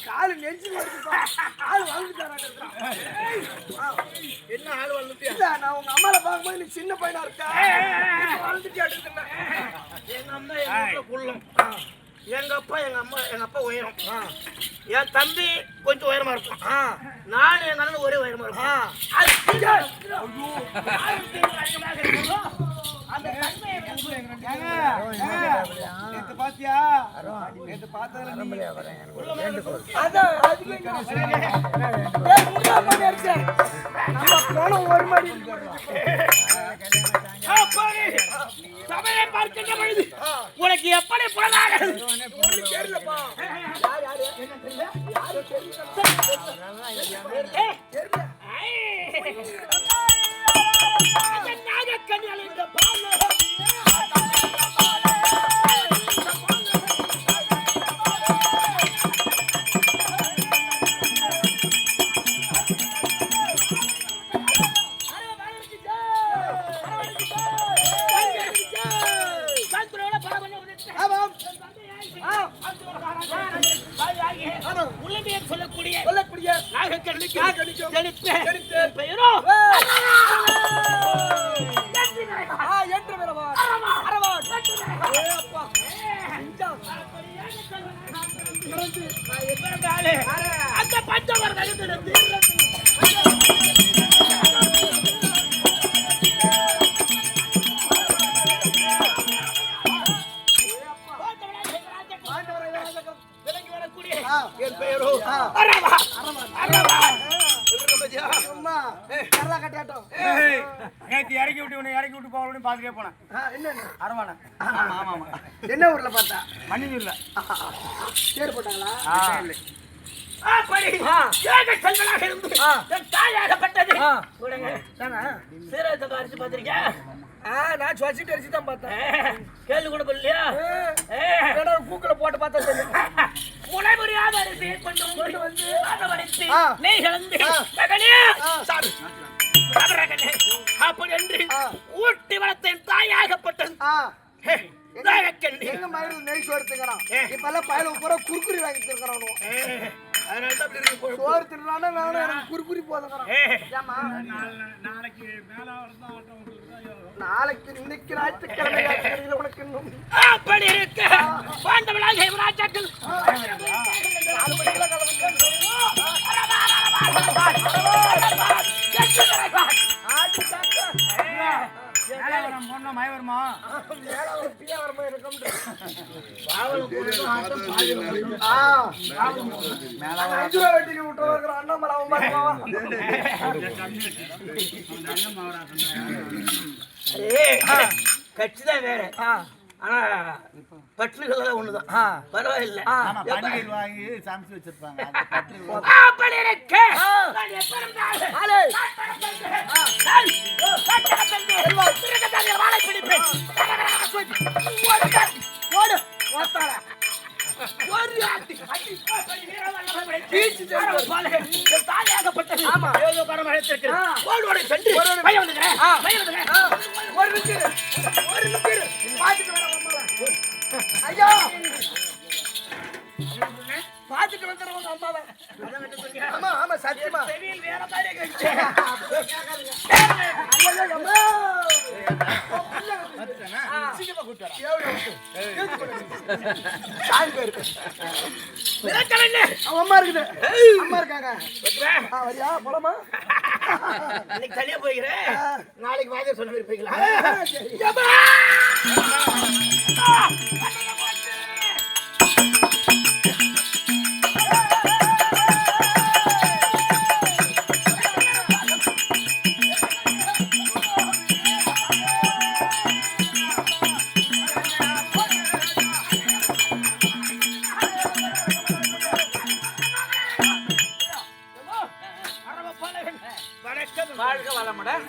காலு நெஞ்சு ஆள் வாழ்ந்துட்டாரா? என்ன ஆள் வாழ்ந்துட்டியா? இல்ல நான் உங்க அம்மாவை பார்க்கும்போது நீ சின்ன பையனா இருக்கா வாழ்ந்துட்டியா? எங்க அம்மா எங்க வீட்டுல குள்ளம், எங்க அப்பா எங்க அம்மா எங்க அப்பா உயரம், என் தம்பி கொஞ்சம் உயரமா இருக்கும், நான் எங்க அண்ணன் ஒரே உயரமா இருக்கும். பாத்தியா பார்த்ததுல நம்ம போனோம் ஒரு மாதிரி சபையை பார்க்கின்ற பொழுது உனக்கு எப்படி புலனாகிறது? தெரியலப்பா. சொல்லக்கூடிய பெயரோ அந்த பஞ்சவர் என் பெயரோ அரவா. அரவா இறக்கி விட்டு போகணும் பாத்துட்டே போனேன். அரவானா? என்ன ஊர்ல பார்த்தா? மண்ணியூர்ல. பேர் போட்டாங்களா? செல்வனாக இருந்து தாயாகப்பட்டது சீரகத்தை அரிசி பார்த்திருக்கேன். நான் சுவச்சிட்டு அரிசி தான் பார்த்தேன். கேள்வி கூட இல்லையா? கூக்குல போட்டு பார்த்தா முளைமுறையாக அரிசியை கொண்டு வந்து அதவரைத்து நெய் கலந்து அப்படி என்று ஊட்டி வளர்த்தேன் தாயாகப்பட்டது. எங்க மயில நெய் சோறு திங்கிறான். இப்பெல்லாம் பயல பூரா குறுக்குறி வாங்கி திங்கிறானோ. சோறு தின்னானா வேணும், எனக்கு குறுக்குறி போதுங்கிறான். நாளைக்கு இன்னைக்கு ஞாயிற்றுக்கிழமை உனக்கு இன்னும் அப்படி இருக்க பாண்டவளாக ராஜாக்கள் மயவருமா கட்சிதான் வேற, ஆனா பற்றுகள் ஒண்ணுதான். பரவாயில்லை. வாங்கி சமைச்சு வச்சிருப்பாங்க. ஐயா பாத்துட்டு வந்துடுவோம் அம்மாவை. ஆமா ஆமா சத்தியமா வேற மாதிரி அம்மா இருக்குது. அம்மா இருக்காங்க. வரியா போலாமா? இன்னைக்கு தனியா போய்கிறேன், நாளைக்கு வாங்க சொல்லி இருப்பீங்களா? வாழ்க வளமுடன்.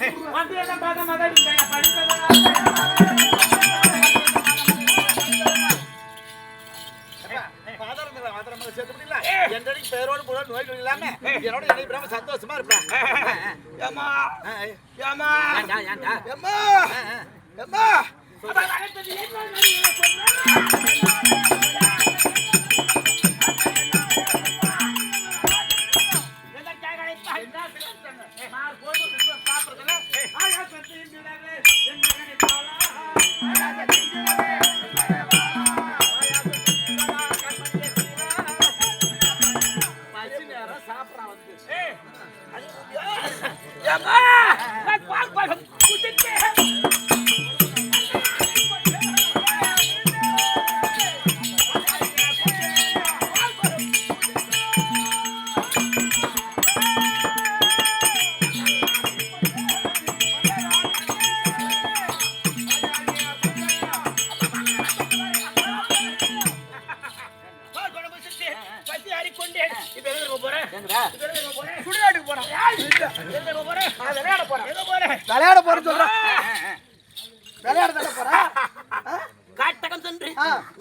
பேரோடு போட நோய் இல்லாம என்னோட இணைப்பிடாம சந்தோஷமா இருப்பேன். ஏமா ஏமா எம்மா எம்மா கொண்டேன். இப்ப எங்க போறேன்? சுடுகாட்டுக்கு போறான். எங்க போறேன்? விளையாட போறான். எங்க போறேன்? விளையாட போறேன்னு சொல்றான். விளையாட தானே போறா? காட்டகம் சென்று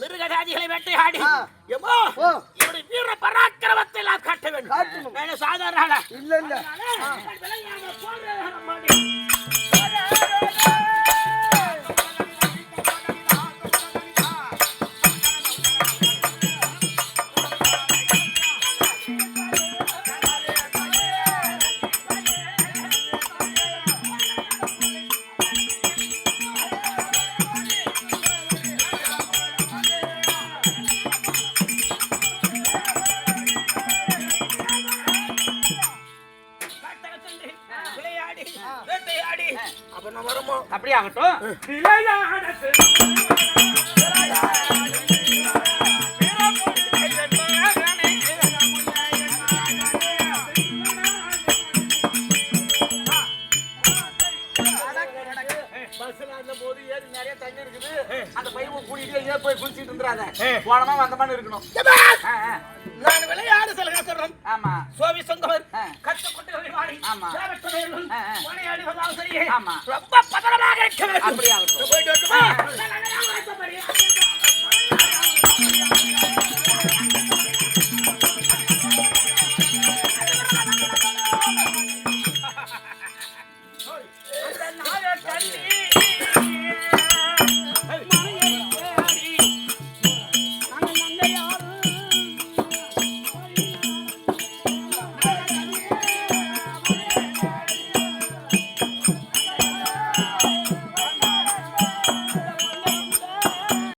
மிருகஜாதிகளை வேட்டையாடி எம்மோ ஓ. இவருடைய வீர பராக்கிரமத்தை நான் காட்ட வேண்டும். காட்டணும். நான் சாதாரண ஆளா? இல்ல இல்ல. விளையாட போறேன் அம்மாடி. விளையாடி வேட்டையாடி அப்ப நான் வரமோ? அப்படியே ஆகட்டும். பஸ்ல அந்த போது ஏறி நிறைய தண்ணி இருக்குது. அந்த பையனை கூட்டிட்டு எங்கேயோ போய் குளிச்சிட்டு இருந்துறாத. போனமா வந்தமான்னு இருக்கணும். நான் விளையாடு சொல்லுங்க சொல்றேன். ஆமா. சோவி சொந்தவர் கத்துக்கொண்டு விளையாடி ஆமா. விளையாடி வந்தாலும் சரியே ஆமா. ரொம்ப பதறமாக இருக்க வேண்டும். அப்படியே ஆகட்டும். போயிட்டு வரட்டுமா?